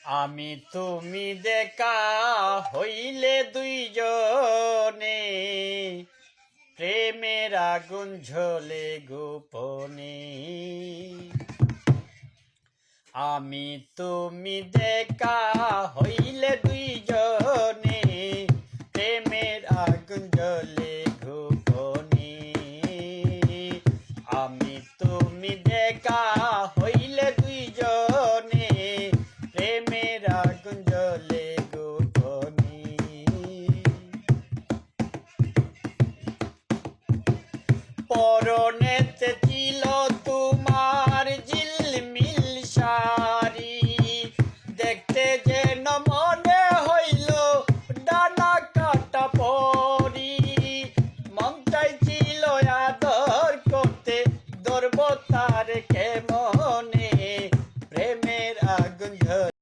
আমি তুমি দেখা হইলে দুইজনে, প্রেমের আগুন ঝলে গোপনে। আমি তুমি দেখা হইলে দুইজনে, প্রেমের আগুন জ্বলে গোপনে। আমি তুমি দেখা হইলে দুইজনে, প্রেমের